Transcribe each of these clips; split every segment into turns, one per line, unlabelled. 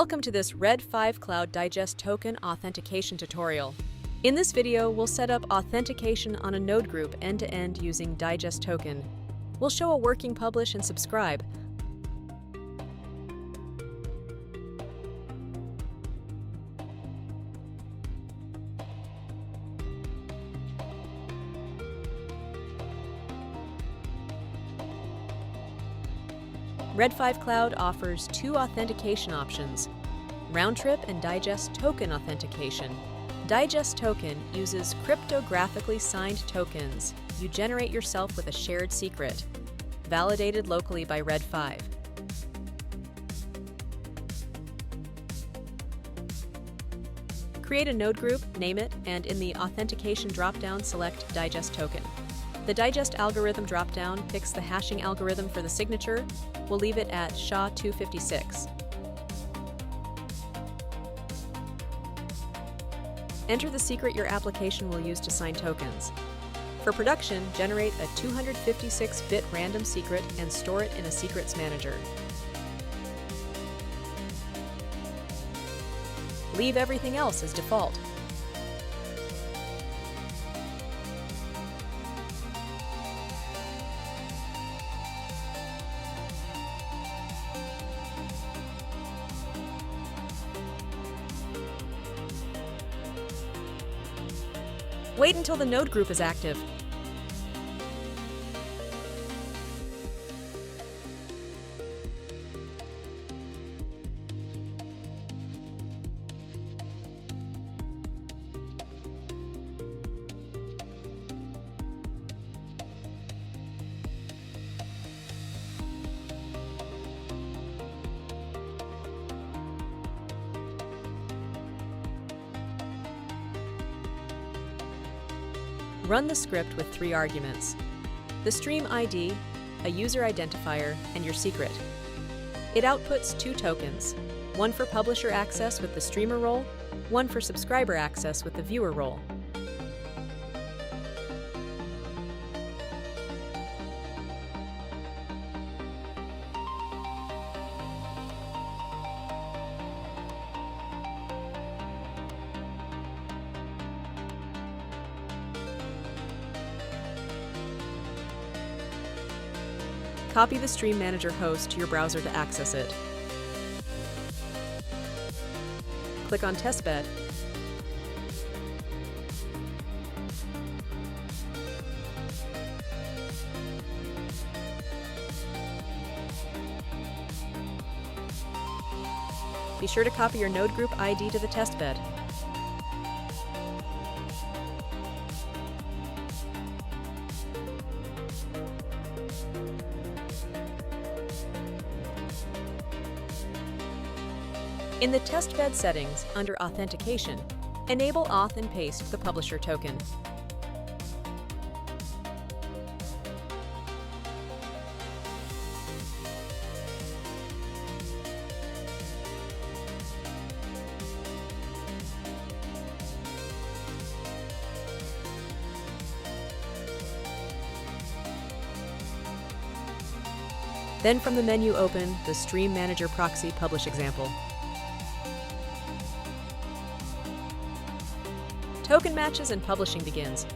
Welcome to this Red5 Cloud Digest Token Authentication tutorial. In this video, we'll set up authentication on a node group end-to-end using Digest Token. We'll show a working publish and subscribe. Red5 Cloud offers two authentication options, round-trip and digest token authentication. Digest token uses cryptographically signed tokens you generate yourself with a shared secret, validated locally by Red5. Create a node group, name it, and in the authentication dropdown, select Digest Token. The Digest algorithm dropdown picks the hashing algorithm for the signature. We'll leave it at SHA-256. Enter the secret your application will use to sign tokens. For production, generate a 256-bit random secret and store it in a secrets manager. Leave everything else as default. Wait until the node group is active. Run the script with 3 arguments: the stream ID, a user identifier, and your secret. It outputs 2 tokens, one for publisher access with the streamer role, one for subscriber access with the viewer role. Copy the Stream Manager host to your browser to access it. Click on Testbed. Be sure to copy your node group ID to the testbed. In the testbed settings, under Authentication, enable Auth and paste the publisher token. Then from the menu open the Stream Manager Proxy Publish example. Token matches and publishing begins.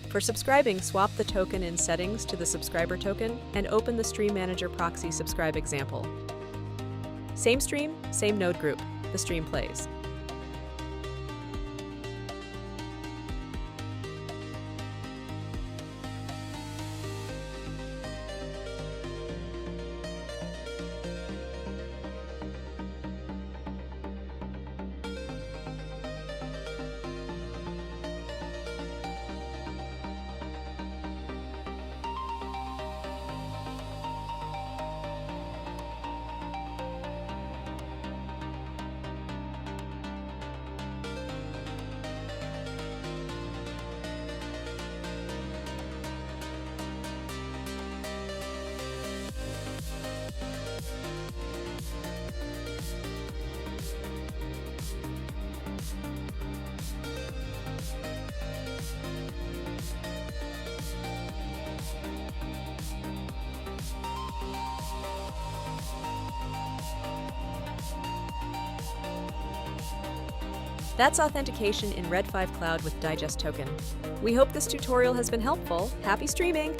For subscribing, swap the token in Settings to the subscriber token and open the Stream Manager Proxy Subscribe example. Same stream, same node group. The stream plays. That's authentication in Red5 Cloud with Digest Token. We hope this tutorial has been helpful. Happy streaming!